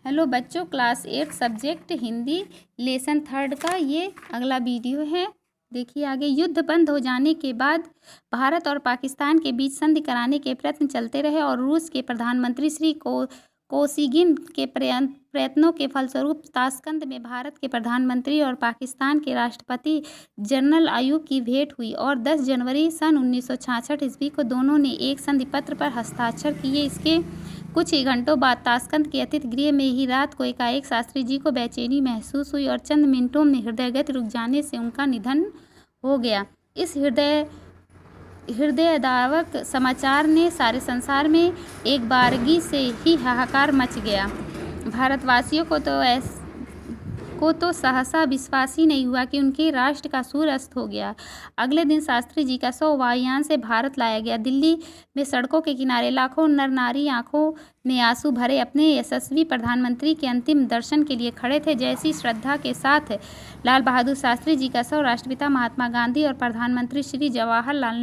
Hello बच्चों, class 8 subject Hindi lesson 3 का ये अगला वीडियो है। देखिए आगे। युद्ध बंद हो जाने के बाद भारत और पाकिस्तान के बीच संधि कराने के प्रयत्न चलते रहे और रूस के प्रधानमंत्री श्री कोसिगिन के प्रयत्नों के फलस्वरूप ताशकंद में भारत के प्रधानमंत्री और पाकिस्तान के राष्ट्रपति जनरल अयूब की भेंट हुई और 10 जनवरी सन 1966 ईस्वी को दोनों ने एक संधि पत्र पर हस्ताक्षर किए। इसके कुछ ही घंटों बाद ताशकंद के अतिथि गृह में ही रात को एकाएक शास्त्री जी को बेचैनी महसूस हुई और चंद मिनटों में हृदय गति रुक जाने से उनका निधन हो गया। इस हृदयद्रावक समाचार ने सारे संसार में एक बारगी से ही हाहाकार मच गया। भारतवासियों को तो सहसा विश्वास ही नहीं हुआ कि उनके राष्ट्र का सूर्य अस्त हो गया। अगले दिन शास्त्री जी का शव वायुयान से भारत लाया गया। दिल्ली में सड़कों के किनारे लाखों नर नारी आंखों में आंसू भरे अपने यशस्वी प्रधानमंत्री के अंतिम दर्शन के लिए खड़े थे। जैसी श्रद्धा के साथ लाल बहादुर शास्त्री जी का शव राष्ट्रपिता महात्मा गांधी और प्रधानमंत्री श्री जवाहरलाल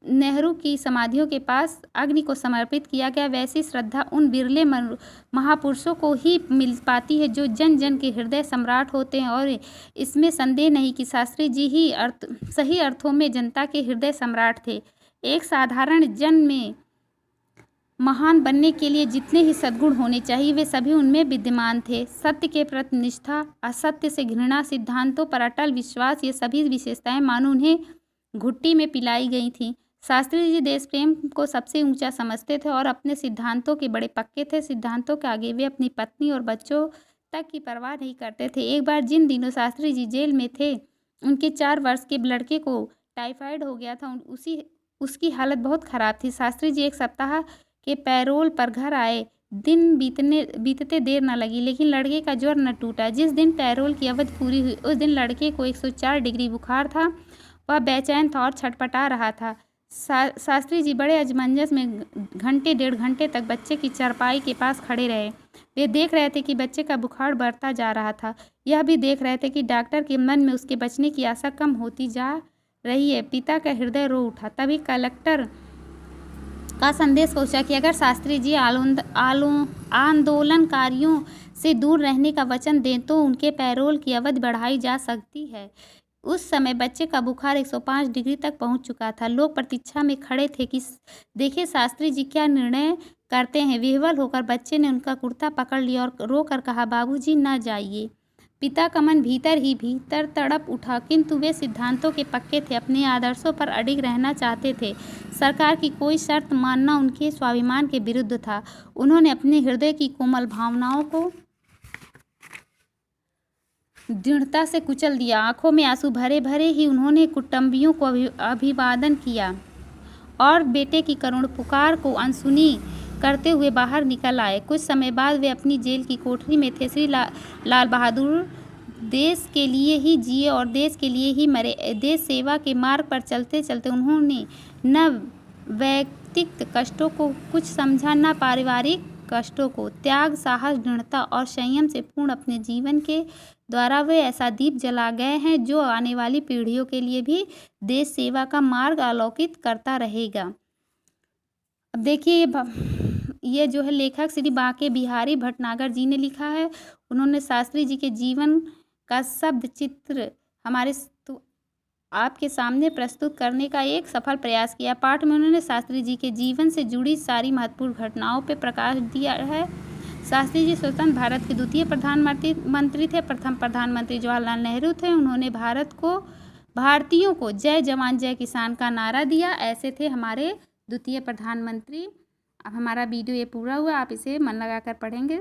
नेहरू की समाधियों के पास अग्नि को समर्पित किया गया, वैसी श्रद्धा उन बिरले महापुरुषों को ही मिल पाती है जो जन जन के हृदय सम्राट होते हैं। और इसमें संदेह नहीं कि शास्त्री जी ही सही अर्थों में जनता के हृदय सम्राट थे। एक साधारण जन में महान बनने के लिए जितने ही सद्गुण होने चाहिए वे सभी उनमें विद्यमान थे। सत्य के प्रति निष्ठा, असत्य से घृणा, सिद्धांतों पर अटल विश्वास, ये सभी विशेषताएं मानो उन्हें घुट्टी में पिलाई गई थीं। शास्त्री जी देश प्रेम को सबसे ऊंचा समझते थे और अपने सिद्धांतों के बड़े पक्के थे। सिद्धांतों के आगे वे अपनी पत्नी और बच्चों तक की परवाह नहीं करते थे। एक बार जिन दिनों शास्त्री जी जेल में थे, उनके 4 वर्ष के लड़के को टाइफाइड हो गया था। उसकी हालत बहुत ख़राब थी। शास्त्री जी एक सप्ताह के पैरोल पर घर आए। दिन बीतते देर न लगी, लेकिन लड़के का ज्वर न टूटा। जिस दिन पैरोल की अवधि पूरी हुई उस दिन लड़के को 104 डिग्री बुखार था। वह बेचैन था और छटपटा रहा था। शास्त्री जी बड़े अजमंजस में घंटे 1.5 घंटे तक बच्चे की चारपाई के पास खड़े रहे। वे देख रहे थे कि बच्चे का बुखार बढ़ता जा रहा था। यह भी देख रहे थे कि डॉक्टर के मन में उसके बचने की आशा कम होती जा रही है। पिता का हृदय रो उठा। तभी कलेक्टर का संदेश पहुंचा कि अगर शास्त्री जी आंदोलनकारियों से दूर रहने का वचन दें तो उनके पैरोल की अवधि बढ़ाई जा सकती है। उस समय बच्चे का बुखार 105 डिग्री तक पहुंच चुका था। लोग प्रतीक्षा में खड़े थे कि देखे शास्त्री जी क्या निर्णय करते हैं। विह्वल होकर बच्चे ने उनका कुर्ता पकड़ लिया और रोकर कहा, बाबूजी न जाइए। पिता का मन भीतर ही भीतर तड़प उठा, किंतु वे सिद्धांतों के पक्के थे, अपने आदर्शों पर अडिग रहना चाहते थे। सरकार की कोई शर्त मानना उनके स्वाभिमान के विरुद्ध था। उन्होंने अपने हृदय की कोमल भावनाओं को दृढ़ता से कुचल दिया। आंखों में आंसू भरे भरे ही उन्होंने कुटुंबियों को अभिवादन किया और बेटे की करुण पुकार को अनसुनी करते हुए बाहर निकल आए। कुछ समय बाद वे अपनी जेल की कोठरी में थे। श्री लाल बहादुर देश के लिए ही जिए और देश के लिए ही मरे। देश सेवा के मार्ग पर चलते चलते उन्होंने न वैयक्तिक कष्टों को कुछ समझा, न पारिवारिक कष्टों को। त्याग, साहस, दृढ़ता और संयम से पूर्ण अपने जीवन के द्वारा वे ऐसा दीप जला गए हैं जो आने वाली पीढ़ियों के लिए भी देश सेवा का मार्ग आलोकित करता रहेगा। अब देखिए ये जो है लेखक श्री बांके बिहारी भटनागर जी ने लिखा है। उन्होंने शास्त्री जी के जीवन का शब्द चित्र आपके सामने प्रस्तुत करने का एक सफल प्रयास किया। पाठ में उन्होंने शास्त्री जी के जीवन से जुड़ी सारी महत्वपूर्ण घटनाओं पर प्रकाश दिया है। शास्त्री जी स्वतंत्र भारत के द्वितीय प्रधानमंत्री थे। प्रथम प्रधानमंत्री जवाहरलाल नेहरू थे। उन्होंने भारतीयों को जय जवान जय किसान का नारा दिया। ऐसे थे हमारे द्वितीय प्रधानमंत्री। अब हमारा वीडियो ये पूरा हुआ। आप इसे मन लगाकर पढ़ेंगे।